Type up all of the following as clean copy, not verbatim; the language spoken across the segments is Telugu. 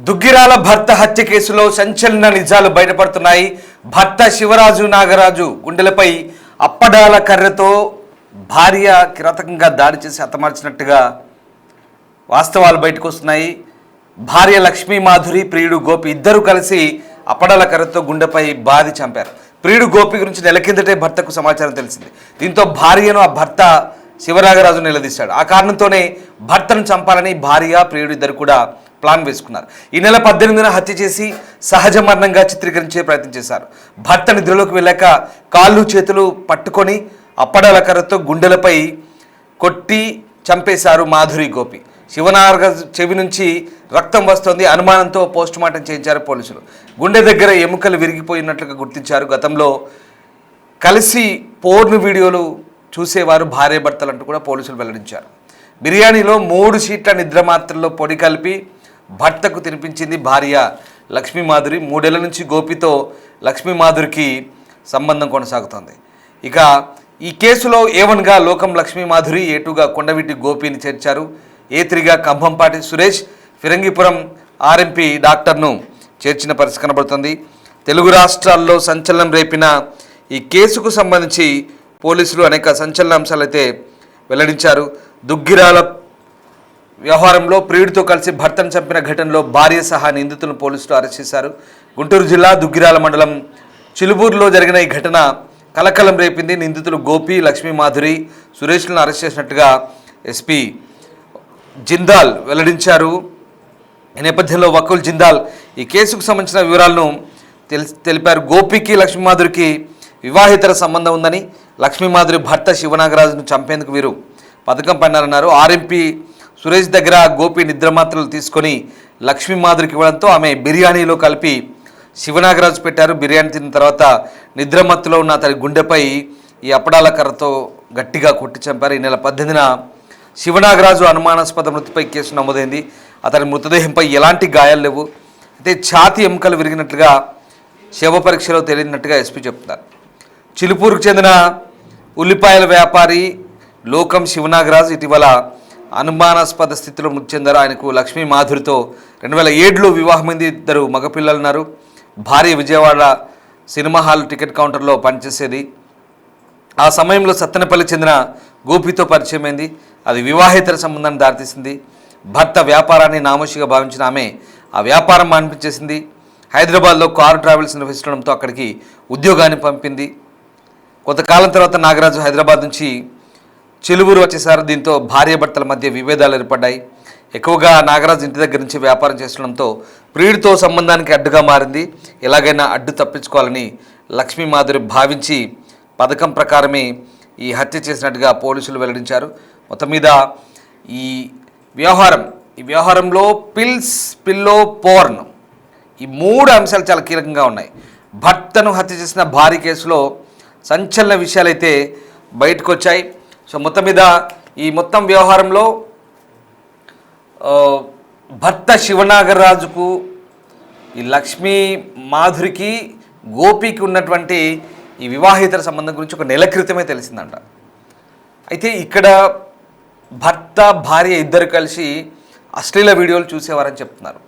దుగ్గిరాల భర్త హత్య కేసులో సంచలన నిజాలు బయటపడుతున్నాయి. భర్త శివరాజు నాగరాజు గుండెలపై అప్పడాల కర్రతో భార్య కిరాతకంగా దాడి చేసి హతమార్చినట్టుగా వాస్తవాలు బయటకు వస్తున్నాయి. భార్య లక్ష్మీ మాధురి, ప్రియుడు గోపి ఇద్దరు కలిసి అప్పడాల కర్రతో గుండెపై బాది చంపారు. ప్రియుడు గోపి గురించి నెల కిందటే భర్తకు సమాచారం తెలిసింది. దీంతో భార్యను ఆ భర్త శివనాగరాజు నిలదీశాడు. ఆ కారణంతోనే భర్తను చంపాలని భార్య, ప్రియుడు ఇద్దరు కూడా ప్లాన్ వేసుకున్నారు. ఈ నెల 18న హత్య చేసి సహజ మరణంగా చిత్రీకరించే ప్రయత్నం చేశారు. భర్త నిద్రలోకి వెళ్ళాక కాళ్ళు చేతులు పట్టుకొని అప్పడాల కర్రతో గుండెలపై కొట్టి చంపేశారు మాధురి, గోపి. శివనాగరాజు చెవి నుంచి రక్తం వస్తోంది. అనుమానంతో పోస్టుమార్టం చేయించారు పోలీసులు. గుండె దగ్గర ఎముకలు విరిగిపోయినట్లుగా గుర్తించారు. గతంలో కలిసి పోర్న్ వీడియోలు చూసేవారు భార్యాభర్తలు అంటూ కూడా పోలీసులు వెల్లడించారు. బిర్యానీలో 3 షీట్ల నిద్ర మాత్రల్లో పొడి కలిపి భర్తకు తినిపించింది భార్య లక్ష్మీ మాధురి. 3 ఏళ్ల నుంచి గోపితో లక్ష్మీ మాధురికి సంబంధం కొనసాగుతోంది. ఇక ఈ కేసులో A1గా లోకం లక్ష్మీ మాధురి, A2గా కొండవీటి గోపిని చేర్చారు. A3గా కంభంపాటి సురేష్, ఫిరంగిపురం RMP డాక్టర్ను చేర్చిన పరిస్థితి కనబడుతుంది. తెలుగు రాష్ట్రాల్లో సంచలనం రేపిన ఈ కేసుకు సంబంధించి పోలీసులు అనేక సంచలన అంశాలు అయితే వెల్లడించారు. దుగ్గిరాల వ్యవహారంలో ప్రియుడితో కలిసి భర్తను చంపిన ఘటనలో భార్య సహా నిందితులను పోలీసులు అరెస్ట్ చేశారు. గుంటూరు జిల్లా దుగ్గిరాల మండలం చిలుబూరులో జరిగిన ఈ ఘటన కలకలం రేపింది. నిందితులు గోపి, లక్ష్మీ మాధురి, సురేష్లను అరెస్ట్ చేసినట్టుగా SP జిందాల్ వెల్లడించారు. ఈ నేపథ్యంలో వకూల్ జిందాల్ ఈ కేసుకు సంబంధించిన వివరాలను తెలిపారు. గోపికి, లక్ష్మీ మాధురికి వివాహేతర సంబంధం ఉందని, లక్ష్మీ మాధురి భర్త శివనాగరాజును చంపేందుకు వీరు పథకం పన్నారన్నారు. RMP సురేష్ దగ్గర గోపి నిద్రమాత్రలు తీసుకొని లక్ష్మీ మాధురికి ఇవ్వడంతో ఆమె బిర్యానీలో కలిపి శివనాగరాజు పెట్టారు. బిర్యానీ తిన్న తర్వాత నిద్రమత్తులో ఉన్న అతని గుండెపై ఈ అప్పడాల కర్రతో గట్టిగా కొట్టి చంపారు. ఈ నెల 18న శివనాగరాజు అనుమానాస్పద మృతిపై కేసు నమోదైంది. అతని మృతదేహంపై ఎలాంటి గాయాలు లేవు. అయితే ఛాతీ ఎముకలు విరిగినట్లుగా శవ పరీక్షలో తేలినట్టుగా SP చెప్తున్నారు. చిలుపూరుకు చెందిన ఉల్లిపాయల వ్యాపారి లోకం శివనాగరాజు ఇటీవల అనుమానాస్పద స్థితిలో మృతి చెందారు. ఆయనకు లక్ష్మీ మాధురితో 2007లో వివాహమైంది. 2 మగపిల్లలున్నారు. భార్య విజయవాడ సినిమా హాల్ టికెట్ కౌంటర్లో పనిచేసేది. ఆ సమయంలో సత్తెనపల్లి చెందిన గోపితో పరిచయమైంది. అది వివాహేతర సంబంధాన్ని దారితీసింది. భర్త వ్యాపారాన్ని నామోషిగా భావించిన ఆమె ఆ వ్యాపారం మాన్పించేసింది. హైదరాబాద్లో కారు ట్రావెల్స్ నిర్వహిస్తుండడంతో అక్కడికి ఉద్యోగాన్ని పంపింది. కొంతకాలం తర్వాత నాగరాజు హైదరాబాద్ నుంచి చిలుబూరు వచ్చేసారు. దీంతో భార్యాభర్తల మధ్య విభేదాలు ఏర్పడ్డాయి. ఎక్కువగా నాగరాజు ఇంటి దగ్గర నుంచి వ్యాపారం చేస్తుండడంతో ప్రియుడితో సంబంధానికి అడ్డుగా మారింది. ఎలాగైనా అడ్డు తప్పించుకోవాలని లక్ష్మీ మాధురి భావించి పథకం ప్రకారమే ఈ హత్య చేసినట్టుగా పోలీసులు వెల్లడించారు. మొత్తం మీద ఈ వ్యవహారంలో పిల్లో, పోర్న్ ఈ 3 అంశాలు చాలా కీలకంగా ఉన్నాయి. భర్తను హత్య చేసిన భార్య కేసులో సంచలన విషయాలైతే బయటకు వచ్చాయి. సో మొత్తం మీద ఈ మొత్తం వ్యవహారంలో భర్త శివనాగరాజుకు, ఈ లక్ష్మీ మాధురికి, గోపికి ఉన్నటువంటి ఈ వివాహేతర సంబంధం గురించి ఒక నెల క్రితమే తెలిసిందంట. అయితే ఇక్కడ భర్త, భార్య ఇద్దరు కలిసి అశ్లీల వీడియోలు చూసేవారని చెప్తున్నారు.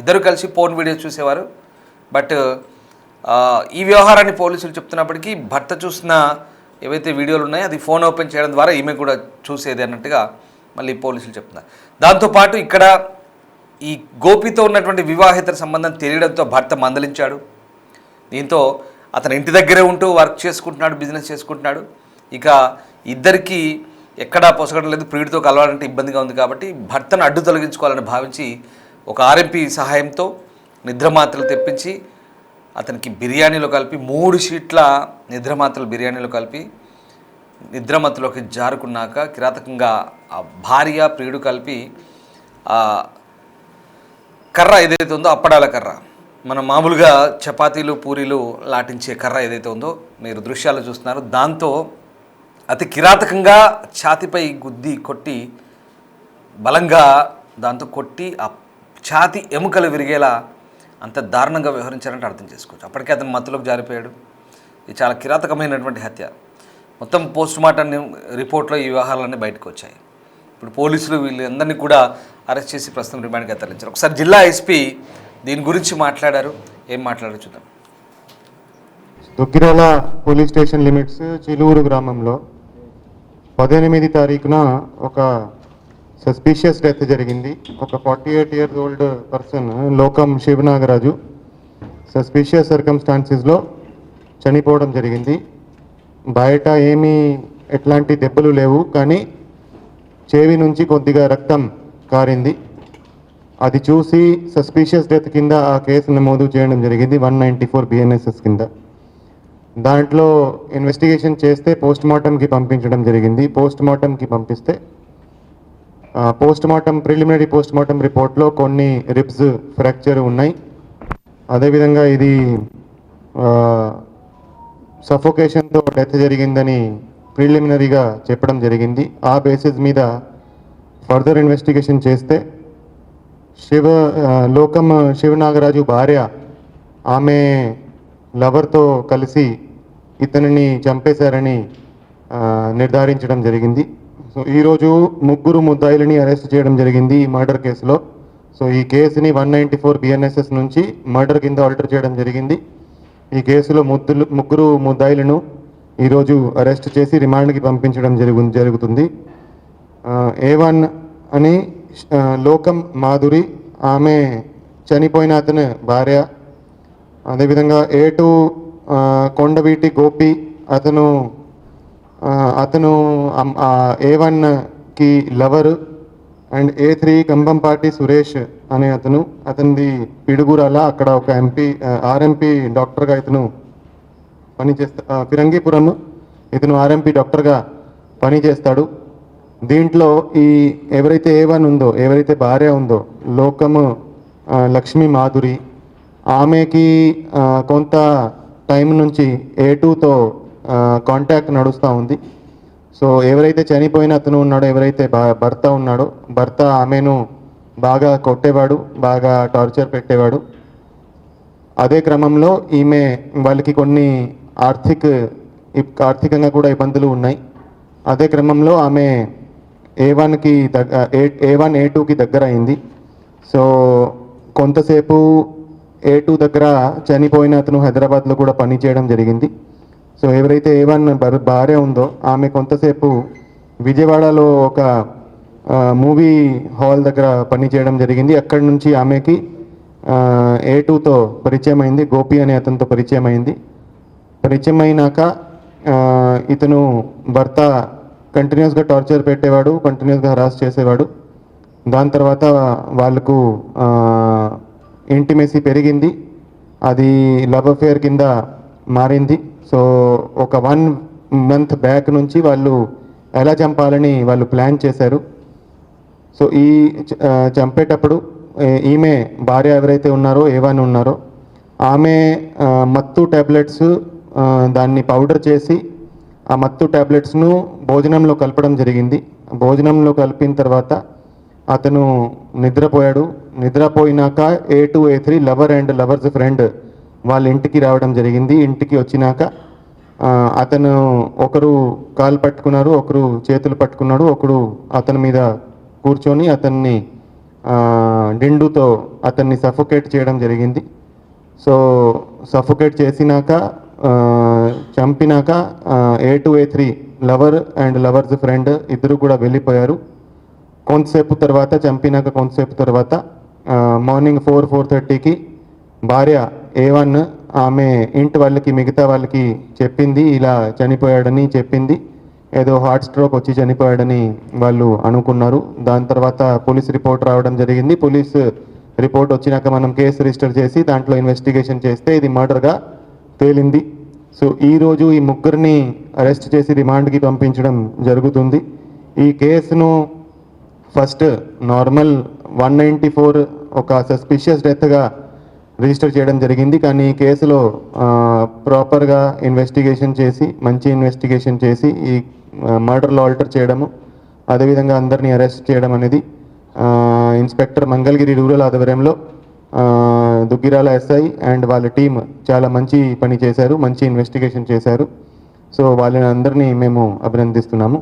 ఇద్దరు కలిసి పోర్న్ వీడియోస్ చూసేవారు. బట్ ఈ వ్యవహారాన్ని పోలీసులు చెప్తున్నప్పటికీ భర్త చూసిన ఏవైతే వీడియోలు ఉన్నాయో అది ఫోన్ ఓపెన్ చేయడం ద్వారా ఈమె కూడా చూసేది అన్నట్టుగా మళ్ళీ పోలీసులు చెప్తున్నారు. దాంతోపాటు ఇక్కడ ఈ గోపితో ఉన్నటువంటి వివాహేతర సంబంధం తెలియడంతో భర్త మందలించాడు. దీంతో అతను ఇంటి దగ్గరే ఉంటూ వర్క్ చేసుకుంటున్నాడు, బిజినెస్ చేసుకుంటున్నాడు. ఇక ఇద్దరికి ఎక్కడా పొసగడం లేదు. ప్రియుడితో కలవాలంటే ఇబ్బందిగా ఉంది కాబట్టి భర్తను అడ్డు తొలగించుకోవాలని భావించి ఒక RMP సహాయంతో నిద్రమాత్రలు తెప్పించి అతనికి బిర్యానీలో కలిపి 3 షీట్ల నిద్రమాత్రలు బిర్యానీలో కలిపి నిద్రమత్తులోకి జారుకున్నాక కిరాతకంగా ఆ భార్య, ప్రియుడు కలిపి కర్ర ఏదైతే ఉందో అప్పడాల కర్ర, మనం మామూలుగా చపాతీలు, పూరీలు లాటించే కర్ర ఏదైతే ఉందో మీరు దృశ్యాలు చూస్తున్నారు, దాంతో అతి కిరాతకంగా ఛాతీపై గుద్ది కొట్టి బలంగా దాంతో కొట్టి ఆ ఛాతీ ఎముకలు విరిగేలా అంత దారుణంగా వ్యవహరించారంటే అర్థం చేసుకోవచ్చు. అప్పటికే అతను మత్తులోకి జారిపోయాడు. ఇది చాలా కిరాతకమైనటువంటి హత్య. మొత్తం పోస్టుమార్టం రిపోర్ట్లో ఈ వ్యవహారాలన్నీ బయటకు వచ్చాయి. ఇప్పుడు పోలీసులు వీళ్ళందరినీ కూడా అరెస్ట్ చేసి ప్రస్తుతం రిమాండ్గా తరలించారు. ఒకసారి జిల్లా ఎస్పీ దీని గురించి మాట్లాడారు. ఏం మాట్లాడారు చూద్దాం. దుగ్గిరాల పోలీస్ స్టేషన్ లిమిట్స్ చిలూరు గ్రామంలో 18 తారీఖున ఒక సస్పీషియస్ డెత్ జరిగింది. ఒక 48 years old పర్సన్ లోకం శివనాగరాజు సస్పీషియస్ సర్కమ్స్టాన్సెస్లో చనిపోవడం జరిగింది. బయట ఏమీ ఎట్లాంటి దెబ్బలు లేవు, కానీ చెవి నుంచి కొద్దిగా రక్తం కారింది. అది చూసి సస్పీషియస్ డెత్ కింద ఆ కేసు నమోదు చేయడం జరిగింది 194 BNSS కింద. దాంట్లో ఇన్వెస్టిగేషన్ చేస్తే పోస్ట్మార్టంకి పంపించడం జరిగింది. పోస్ట్మార్టంకి పంపిస్తే ప్రిలిమినరీ పోస్ట్మార్టం రిపోర్ట్లో కొన్ని రిబ్స్ ఫ్రాక్చర్ ఉన్నాయి. అదేవిధంగా ఇది సఫోకేషన్తో డెత్ జరిగిందని ప్రిలిమినరీగా చెప్పడం జరిగింది. ఆ బేసిస్ మీద ఫర్దర్ ఇన్వెస్టిగేషన్ చేస్తే లోకం శివనాగరాజు భార్య ఆమె లవర్తో కలిసి ఇతనిని చంపేశారని నిర్ధారించడం జరిగింది. సో ఈరోజు 3 ముద్దాయిలని అరెస్ట్ చేయడం జరిగింది ఈ మర్డర్ కేసులో. సో ఈ కేసుని 194 BNSS నుంచి మర్డర్ కింద ఆల్టర్ చేయడం జరిగింది. ఈ కేసులో 3 ముద్దాయిలను ఈరోజు అరెస్ట్ చేసి రిమాండ్కి పంపించడం జరుగుతుంది. A1 అని లోకం మాధురి, ఆమె చనిపోయిన అతని భార్య. అదేవిధంగా A2 కొండవీటి గోపి, అతను A1కి lover. And A3 Kambampati Suresh అనే అతనిది పిడుగురాల, అక్కడ ఒక RMP డాక్టర్గా ఇతను పనిచేస్తా, ఫిరంగిపురం ఇతను RMP డాక్టర్గా పనిచేస్తాడు. దీంట్లో ఈ ఎవరైతే A1 ఉందో, ఎవరైతే భార్య ఉందో లోకము లక్ష్మీ మాధురి, ఆమెకి కొంత టైం నుంచి A2తో కాంటాక్ట్ నడుస్తూ ఉంది. సో ఎవరైతే చనిపోయిన అతను ఉన్నాడో, ఎవరైతే భర్త ఉన్నాడో, భర్త ఆమెను బాగా కొట్టేవాడు, బాగా టార్చర్ పెట్టేవాడు. అదే క్రమంలో ఈమె వాళ్ళకి కొన్ని ఆర్థికంగా కూడా ఇబ్బందులు ఉన్నాయి. అదే క్రమంలో ఆమె A1 A2కి దగ్గర అయింది. సో కొంతసేపు A2 దగ్గర చనిపోయిన అతను హైదరాబాద్లో కూడా పని చేయడం జరిగింది. సో ఎవరైతే A1 భార్య ఉందో ఆమె కొంతసేపు విజయవాడలో ఒక మూవీ హాల్ దగ్గర పని చేయడం జరిగింది. అక్కడి నుంచి ఆమెకి A2తో పరిచయం అయింది, గోపి అనే అతనితో పరిచయం అయింది. పరిచయం అయినాక ఇతను భర్త కంటిన్యూస్గా టార్చర్ పెట్టేవాడు, కంటిన్యూస్గా హరాస్ చేసేవాడు. దాని తర్వాత వాళ్ళకు ఇంటిమేసీ పెరిగింది, అది లవ్ అఫేర్ కింద మారింది. సో ఒక 1 month బ్యాక్ నుంచి వాళ్ళు ఎలా చంపాలని వాళ్ళు ప్లాన్ చేశారు. సో ఈ చంపేటప్పుడు ఈమె భార్య ఎవరైతే ఉన్నారో, A1 ఉన్నారో, ఆమె మత్తు ట్యాబ్లెట్స్ దాన్ని పౌడర్ చేసి ఆ మత్తు ట్యాబ్లెట్స్ను భోజనంలో కలపడం జరిగింది. భోజనంలో కలిపిన తర్వాత అతను నిద్రపోయాడు. నిద్రపోయినాక A2 A3 lover and lovers friend వాళ్ళ ఇంటికి రావడం జరిగింది. ఇంటికి వచ్చినాక అతను ఒకరు కాలు పట్టుకున్నారు, ఒకరు చేతులు పట్టుకున్నాడు, ఒకరు అతని మీద కూర్చొని అతన్ని డిండుతో అతన్ని సఫోకేట్ చేయడం జరిగింది. సో సఫోకేట్ చేసినాక చంపినాక A2 A3 lover and lovers friend ఇద్దరు కూడా వెళ్ళిపోయారు. కొంతసేపు తర్వాత చంపినాక కొంతసేపు తర్వాత మార్నింగ్ 4-4:30కి భార్య A1 ఆమె ఇంటి వాళ్ళకి, మిగతా వాళ్ళకి చెప్పింది, ఇలా చనిపోయాడని చెప్పింది. ఏదో హార్ట్ స్ట్రోక్ వచ్చి చనిపోయాడని వాళ్ళు అనుకున్నారు. దాని తర్వాత పోలీస్ రిపోర్ట్ రావడం జరిగింది. పోలీస్ రిపోర్ట్ వచ్చినాక మనం కేసు రిజిస్టర్ చేసి దాంట్లో ఇన్వెస్టిగేషన్ చేస్తే ఇది మర్డర్గా తేలింది. సో ఈరోజు ఈ 3 అరెస్ట్ చేసి రిమాండ్కి పంపించడం జరుగుతుంది. ఈ కేసును ఫస్ట్ నార్మల్ 194 ఒక సస్పిషియస్ డెత్గా రిజిస్టర్ చేయడం జరిగింది. కానీ ఈ కేసులో ప్రాపర్గా ఇన్వెస్టిగేషన్ చేసి, మంచి ఇన్వెస్టిగేషన్ చేసి ఈ మర్డర్లో ఆల్టర్ చేయడము, అదేవిధంగా అందరినీ అరెస్ట్ చేయడం అనేది ఇన్స్పెక్టర్ మంగళగిరి రూరల్ ఆధ్వర్యంలో దుగ్గిరాల SI అండ్ వాళ్ళ టీం చాలా మంచి పని చేశారు, మంచి ఇన్వెస్టిగేషన్ చేశారు. సో వాళ్ళని అందరినీ మేము అభినందిస్తున్నాము.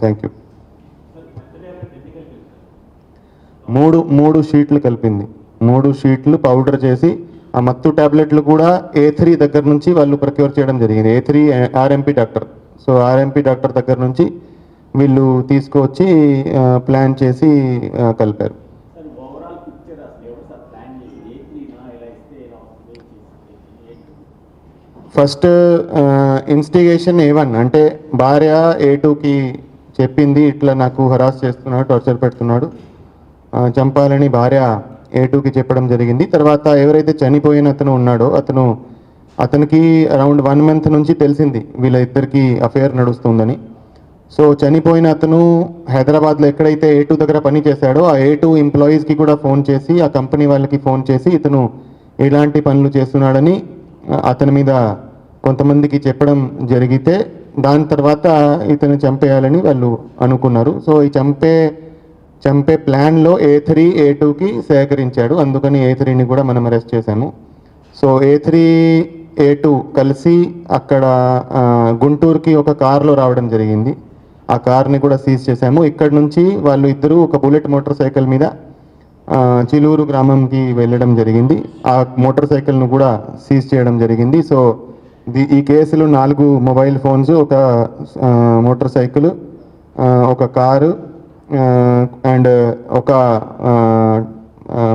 Thank you. మూడు షీట్లు కలిపింది. 3 షీట్లు పౌడర్ చేసి ఆ మత్తు ట్యాబ్లెట్లు కూడా A3 దగ్గర నుంచి వాళ్ళు ప్రొక్యూర్ చేయడం జరిగింది. A3 RMP doctor. So RMP doctor దగ్గర నుంచి వీళ్ళు తీసుకువచ్చి ప్లాన్ చేసి కలిపారు. ఫస్ట్ ఇన్స్టిగేషన్ A1 అంటే భార్య A2కి చెప్పింది, ఇట్లా నాకు హరాస్ చేస్తున్నాడు, టార్చర్ పెడుతున్నాడు, చంపాలని భార్య A2కి చెప్పడం జరిగింది. తర్వాత ఎవరైతే చనిపోయిన అతను ఉన్నాడో అతనికి అరౌండ్ 1 month నుంచి తెలిసింది వీళ్ళ ఇద్దరికి అఫేర్ నడుస్తుందని. సో చనిపోయిన అతను హైదరాబాద్లో ఎక్కడైతే A2 దగ్గర పని చేశాడో ఆ A2 ఎంప్లాయీస్కి కూడా ఫోన్ చేసి, ఆ కంపెనీ వాళ్ళకి ఫోన్ చేసి ఇతను ఇలాంటి పనులు చేస్తున్నాడని అతని మీద కొంతమందికి చెప్పడం జరిగితే దాని తర్వాత ఇతను చంపేయాలని వాళ్ళు అనుకున్నారు. సో ఈ చంపే ప్లాన్లో A3 A2కి సహకరించాడు, అందుకని A3ని కూడా మనం అరెస్ట్ చేశాము. సో A3 A2 కలిసి అక్కడ గుంటూరుకి ఒక కార్లో రావడం జరిగింది. ఆ కార్ని కూడా సీజ్ చేశాము. ఇక్కడ నుంచి వాళ్ళు ఇద్దరు ఒక బుల్లెట్ మోటార్ సైకిల్ మీద చిలూరు గ్రామంకి వెళ్ళడం జరిగింది. ఆ మోటార్ సైకిల్ను కూడా సీజ్ చేయడం జరిగింది. సో ఈ కేసులో 4 మొబైల్ ఫోన్స్, ఒక మోటార్ సైకిల్, ఒక కారు అండ్ ఒక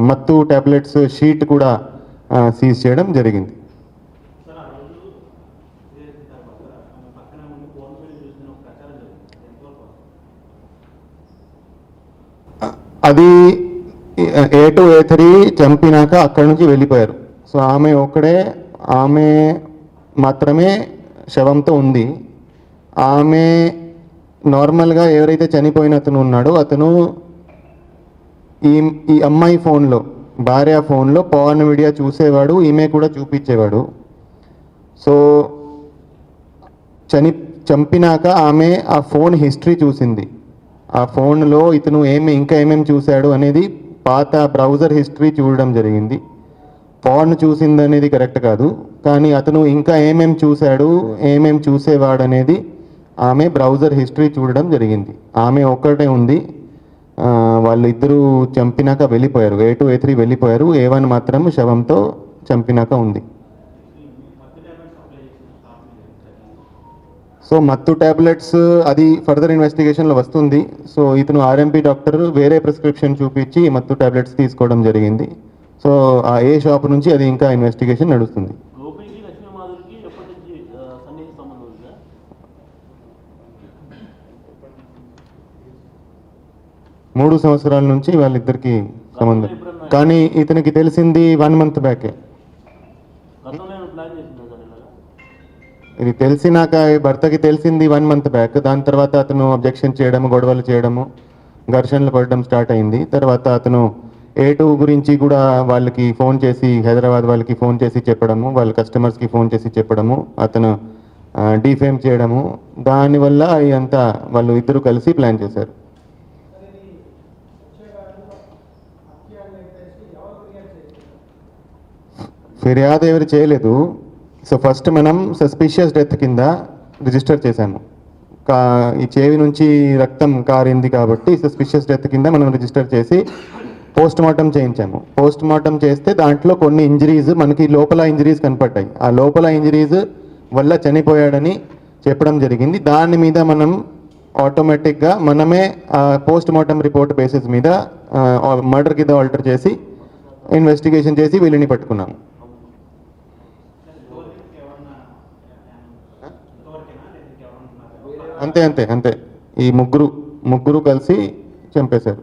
మత్తు ట్యాబ్లెట్స్ షీట్ కూడా సీజ్ చేయడం జరిగింది. అది A2 A3 చంపినాక అక్కడి నుంచి వెళ్ళిపోయారు. సో ఆమె మాత్రమే శవంతో ఉంది. ఆమె నార్మల్గా ఎవరైతే చనిపోయిన అతను ఉన్నాడో అతను ఈ అమ్మాయి ఫోన్లో, భార్య ఫోన్లో పవన్ వీడియో చూసేవాడు, ఈమె కూడా చూపించేవాడు. సో చంపినాక ఆమె ఆ ఫోన్ హిస్టరీ చూసింది. ఆ ఫోన్లో ఇతను ఇంకా ఏమేమి చూశాడు అనేది పాత బ్రౌజర్ హిస్టరీ చూడడం జరిగింది. పాన్ చూసింది అనేది కరెక్ట్ కాదు, కానీ అతను ఇంకా ఏమేమి చూశాడు, ఏమేమి చూసేవాడు అనేది ఆమె బ్రౌజర్ హిస్టరీ చూడడం జరిగింది. ఆమె ఒక్కటే ఉంది. వాళ్ళు ఇద్దరు చంపినాక వెళ్ళిపోయారు. A2 A3 వెళ్ళిపోయారు. A1 మాత్రం శవంతో చంపినాక ఉంది. సో మత్తు ట్యాబ్లెట్స్ అది ఫర్దర్ ఇన్వెస్టిగేషన్లో వస్తుంది. సో ఇతను ఆర్ఎంపీ డాక్టర్ వేరే ప్రిస్క్రిప్షన్ చూపించి మత్తు ట్యాబ్లెట్స్ తీసుకోవడం జరిగింది. సో ఆ ఏ షాప్ నుంచి అది ఇంకా ఇన్వెస్టిగేషన్ నడుస్తుంది. 3 సంవత్సరాల నుంచి వాళ్ళిద్దరికి సంబంధం, కానీ ఇతనికి తెలిసింది 1 month బ్యాకే. ఇది తెలిసినాక భర్తకి తెలిసింది 1 month బ్యాక్. దాని తర్వాత అతను అబ్జెక్షన్ చేయడము, గొడవలు చేయడము, ఘర్షణలు పడడం స్టార్ట్ అయింది. తర్వాత అతను A2 గురించి కూడా వాళ్ళకి ఫోన్ చేసి, హైదరాబాద్ వాళ్ళకి ఫోన్ చేసి చెప్పడము, వాళ్ళ కస్టమర్స్కి ఫోన్ చేసి చెప్పడము, అతను డిఫేమ్ చేయడము, దానివల్ల ఇదంతా వాళ్ళు ఇద్దరు కలిసి ప్లాన్ చేశారు. ఫిర్యాదు ఎవరు చేయలేదు. సో ఫస్ట్ మనం సస్పిషియస్ డెత్ కింద రిజిస్టర్ చేశాము. ఈ చెవి నుంచి రక్తం కారింది కాబట్టి సస్పిషియస్ డెత్ కింద మనం రిజిస్టర్ చేసి పోస్ట్ మార్టం చేయించాము. పోస్ట్ మార్టం చేస్తే దాంట్లో కొన్ని ఇంజరీస్, మనకి లోపల ఇంజరీస్ కనపడ్డాయి. ఆ లోపల ఇంజరీస్ వల్ల చనిపోయాడని చెప్పడం జరిగింది. దాని మీద మనం ఆటోమేటిక్గా మనమే పోస్ట్ మార్టం రిపోర్ట్ బేసిస్ మీద మర్డర్ కింద ఆల్టర్ చేసి ఇన్వెస్టిగేషన్ చేసి వీళ్ళని పట్టుకున్నాము. అంతే ఈ ముగ్గురు కలిసి చంపేశారు.